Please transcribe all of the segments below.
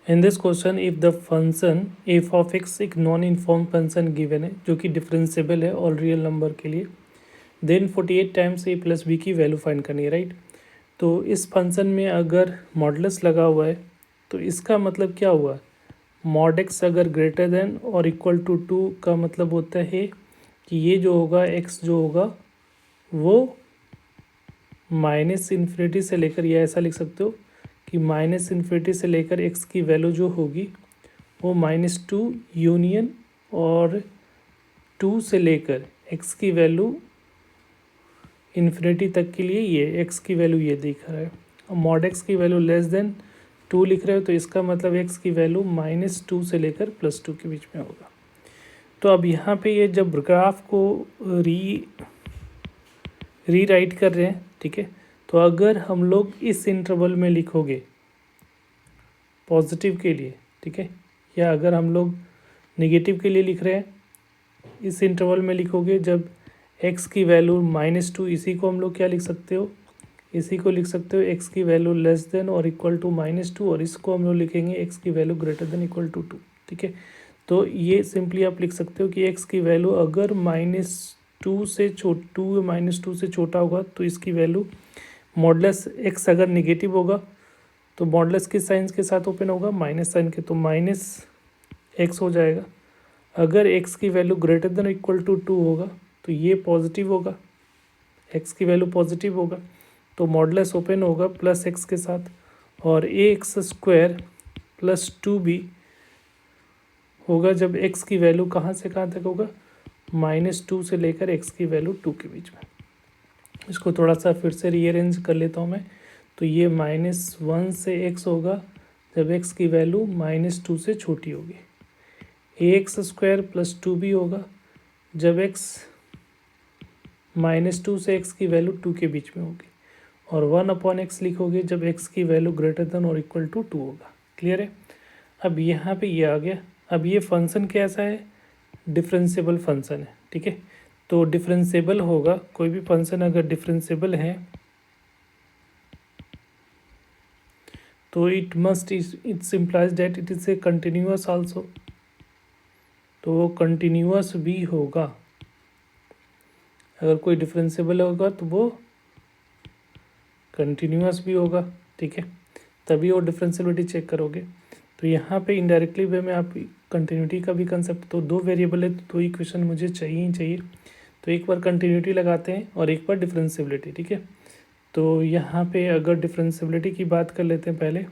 In this question if the function F of x एक non inform function given है जो कि differentiable है ऑल रियल नंबर के लिए, देन 48 टाइम्स ए प्लस बी की वैल्यू फाइंड करनी है, राइट। तो इस फंक्शन में अगर मॉडुलस लगा हुआ है तो इसका मतलब क्या हुआ, मॉड एक्स अगर ग्रेटर देन और इक्वल टू 2 का मतलब होता है कि ये जो होगा एक्स जो होगा वो माइनस इन्फिनिटी से लेकर, या ऐसा लिख सकते हो कि माइनस इन्फिनिटी से लेकर एक्स की वैल्यू जो होगी वो -2 यूनियन और 2 से लेकर एक्स की वैल्यू इन्फिनिटी तक के लिए ये एक्स की वैल्यू ये दिख रहा है। और मॉड एक्स की वैल्यू लेस देन 2 लिख रहे हो तो इसका मतलब एक्स की वैल्यू -2 से लेकर +2 के बीच में होगा। तो अब यहाँ पे ये जब ग्राफ को रीराइट कर रहे हैं, ठीक है, तो अगर हम लोग इस इंटरवल में लिखोगे पॉजिटिव के लिए, ठीक है, या अगर हम लोग नेगेटिव के लिए लिख रहे हैं इस इंटरवल में लिखोगे जब x की वैल्यू -2, इसी को हम लोग क्या लिख सकते हो, इसी को लिख सकते हो x की वैल्यू लेस देन और इक्वल टू -2, और इसको हम लोग लिखेंगे x की value greater than equal to 2, ठीक है। तो ये सिंपली आप लिख सकते हो कि x की वैल्यू अगर -2 से -2 से छोटा होगा तो इसकी वैल्यू मॉडुलस x अगर निगेटिव होगा तो मॉडुलस किस साइन के साथ ओपन होगा, माइनस साइन के, तो -x हो जाएगा। अगर x की value greater than equal to 2 होगा तो ये पॉजिटिव होगा, x की वैल्यू पॉजिटिव होगा तो मॉडुलस ओपन होगा +x के साथ, और ax² +2b होगा जब x की वैल्यू कहाँ से कहाँ तक होगा, -2 से लेकर x की वैल्यू 2 के बीच में। इसको थोड़ा सा फिर से रीअरेंज कर लेता हूँ मैं, तो ये -1 से x होगा जब x की वैल्यू -2 से छोटी होगी, ax² +2b होगा जब x -2 से x की वैल्यू 2 के बीच में होगी, और 1/x लिखोगे जब x की वैल्यू ग्रेटर देन और इक्वल टू 2 होगा। क्लियर है। अब यहाँ पे ये आ गया। अब ये फंक्शन कैसा है, डिफरेंशिएबल फंक्शन है, ठीक है। तो डिफरेंशिएबल होगा, कोई भी फंक्शन अगर डिफरेंशिएबल है तो it's implies that it is a continuous also, तो वो कंटिन्यूअस भी होगा। अगर कोई डिफरेंशिएबल होगा तो वो कंटिन्यूअस भी होगा, ठीक है, तभी वो डिफरेंशिएबिलिटी चेक करोगे। तो यहाँ पे इनडायरेक्टली वे में आप कंटिन्यूटी का भी कंसेप्ट, तो दो वेरिएबल है तो दो इक्वेशन मुझे चाहिए ही चाहिए, तो एक बार कंटिन्यूटी लगाते हैं और एक बार डिफरेंशिएबिलिटी, ठीक है। तो यहाँ पे अगर डिफरेंशिएबिलिटी की बात कर लेते हैं पहले,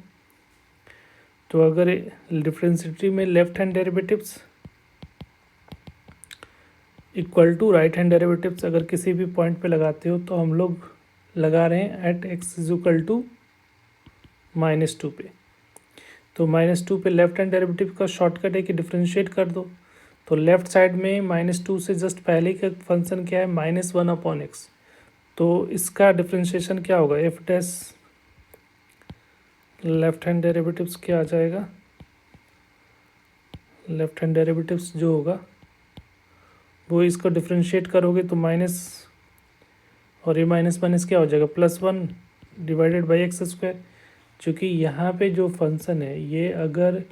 तो अगर डिफरेंशिएबिलिटी में left hand derivatives equal to right hand derivatives अगर किसी भी पॉइंट पे लगाते हो तो हम लोग लगा रहे हैं एट x इक्वल टू -2 पे, तो -2 पे लेफ्ट हैंड डेरिवेटिव का शॉर्टकट है कि डिफ्रेंशिएट कर दो। तो लेफ्ट साइड में -2 से जस्ट पहले का फंक्शन क्या है, -1/x, तो इसका डिफ्रेंशिएशन क्या होगा, f dash left hand derivatives क्या आ जाएगा, लेफ्ट हैंड डेरिवेटिव्स जो होगा वो इसको डिफ्रेंशिएट करोगे तो माइनस, और ये माइनस माइनस क्या हो जाएगा, +1 डिवाइडेड बाई x²। चूँकि यहाँ पे जो फंक्शन है ये अगर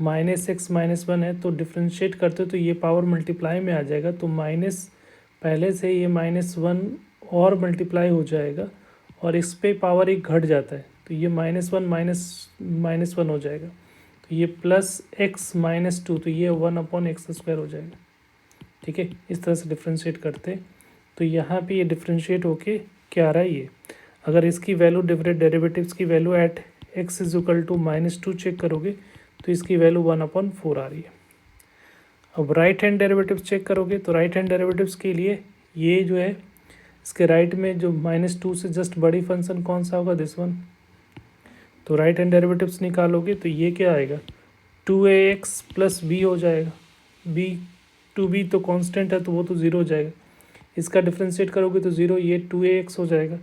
-x -1 है तो डिफ्रेंशिएट करते हो तो ये पावर मल्टीप्लाई में आ जाएगा, तो माइनस पहले से ये -1 और मल्टीप्लाई हो जाएगा और इस पे पावर एक घट जाता है, तो ये -1 हो जाएगा, तो ये +x -2, तो ये 1/x² हो जाएगा, ठीक है। इस तरह से डिफ्रेंशिएट करते हैं। तो यहाँ पे ये डिफ्रेंशिएट होके क्या आ रहा है, ये अगर इसकी वैल्यू डेरिवेटिव्स की value at x equal to -2 check करोगे तो इसकी वैल्यू 1/4 आ रही है। अब राइट हैंड डेरिवेटिव्स चेक करोगे तो राइट हैंड डेरिवेटिव्स के लिए ये जो है इसके राइट में जो -2 से जस्ट बड़ी फंक्शन कौन सा होगा, दिस वन। तो राइट हैंड डेरिवेटिव्स निकालोगे तो ये क्या आएगा, 2ax + b हो जाएगा, b 2b तो कांस्टेंट है तो वो तो 0 हो जाएगा, इसका डिफ्रेंशिएट करोगे तो 0, ये 2ax हो जाएगा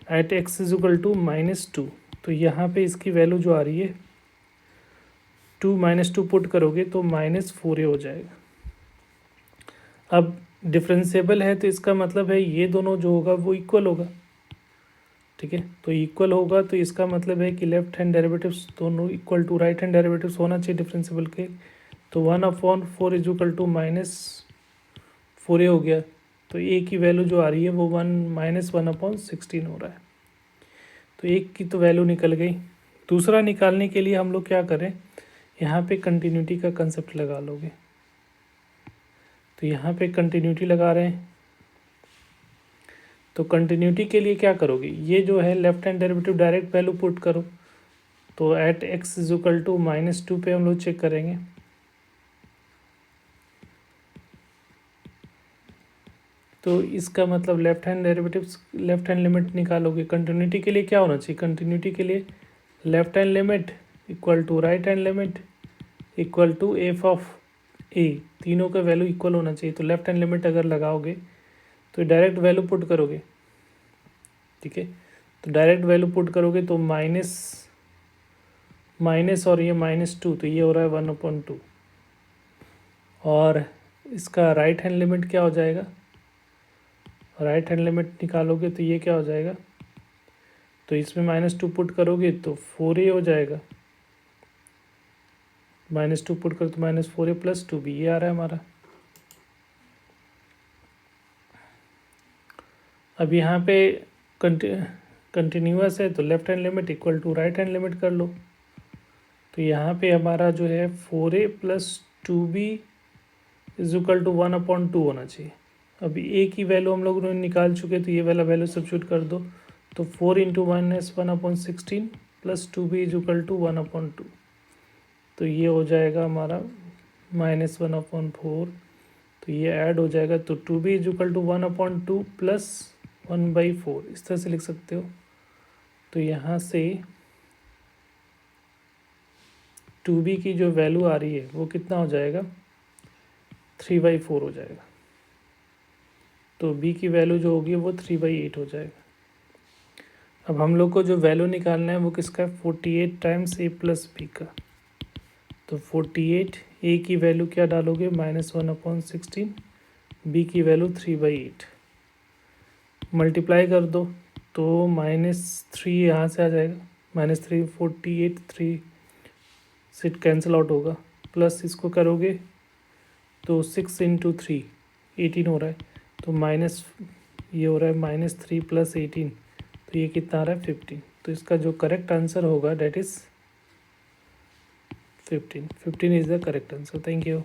एट x इक्वल टू -2। तो यहाँ पे इसकी वैल्यू जो आ रही है 2 -2 पुट करोगे तो -4a हो जाएगा। अब डिफरेंशिएबल है तो इसका मतलब है ये दोनों जो होगा वो इक्वल होगा, ठीक है। तो इक्वल होगा तो इसका मतलब है कि लेफ्ट हैंड डेरिवेटिव्स दोनों equal to right hand derivatives होना चाहिए डिफरेंशिएबल के। तो 1/4 इज इक्वल टू -4a हो गया। तो a की वैल्यू जो आ रही है वो -1/16 हो रहा है। तो एक की तो वैल्यू निकल गई। दूसरा निकालने के लिए हम लोग क्या करें, यहाँ पे कंटिन्यूटी का कंसेप्ट लगा लोगे। तो यहाँ पे कंटिन्यूटी लगा रहे हैं। तो कंटिन्यूटी के लिए क्या करोगे, ये जो है left hand derivative direct value put करो। तो at x is equal to -2 पे हम लोग चेक करेंगे। तो इसका मतलब left hand derivatives left hand limit निकालोगे। कंटिन्यूटी के लिए क्या होना चाहिए, कंटिन्यूटी के लिए left hand limit equal to right hand limit equal to F of A, तीनों का वैल्यू इक्वल होना चाहिए। तो लेफ्ट हैंड लिमिट अगर लगाओगे तो डायरेक्ट वैल्यू पुट करोगे, ठीक है। तो डायरेक्ट वैल्यू पुट करोगे तो माइनस और ये -2, तो ये हो रहा है 1/2। और इसका राइट हैंड लिमिट क्या हो जाएगा, राइट हैंड लिमिट निकालोगे तो ये क्या हो जाएगा, तो इसमें -2 पुट करोगे तो 4a हो जाएगा। -2 पुट करो तो -4a + 2b, ये आ रहा है हमारा। अब यहाँ पे कंटिन्यूअस है तो left hand limit equal to right hand limit कर लो। तो यहाँ पे हमारा जो है 4a + 2b is equal to 1/2 होना चाहिए। अभी a की वैल्यू हम लोग निकाल चुके, तो ये वाला वैल्यू सब्स्टिट्यूट कर दो। तो 4 × -1/16 + 2b इज इक्वल टू 1/2। तो ये हो जाएगा हमारा -1/4। तो ये ऐड हो जाएगा। तो 2b इज इक्वल टू 1/2 + 1/4, इस तरह से लिख सकते हो। तो यहाँ से 2b की जो वैल्यू आ रही है वो कितना हो जाएगा, 3/4 हो जाएगा। तो b की वैल्यू जो होगी वो 3/8 हो जाएगा। अब हम लोग को जो वैल्यू निकालना है वो किसका है, 48 टाइम्स a + b का। तो 48 a की वैल्यू क्या डालोगे, -1/16, b की वैल्यू 3/8, मल्टीप्लाई कर दो तो -3 यहाँ से आ जाएगा, -3 48 3 से कैंसिल आउट होगा, प्लस इसको करोगे तो 6 × 3 18 हो रहा है। तो माइनस ये हो रहा है -3 + 18, तो ये कितना आ रहा है 15। तो इसका जो करेक्ट आंसर होगा that is 15 is the correct answer. Thank you.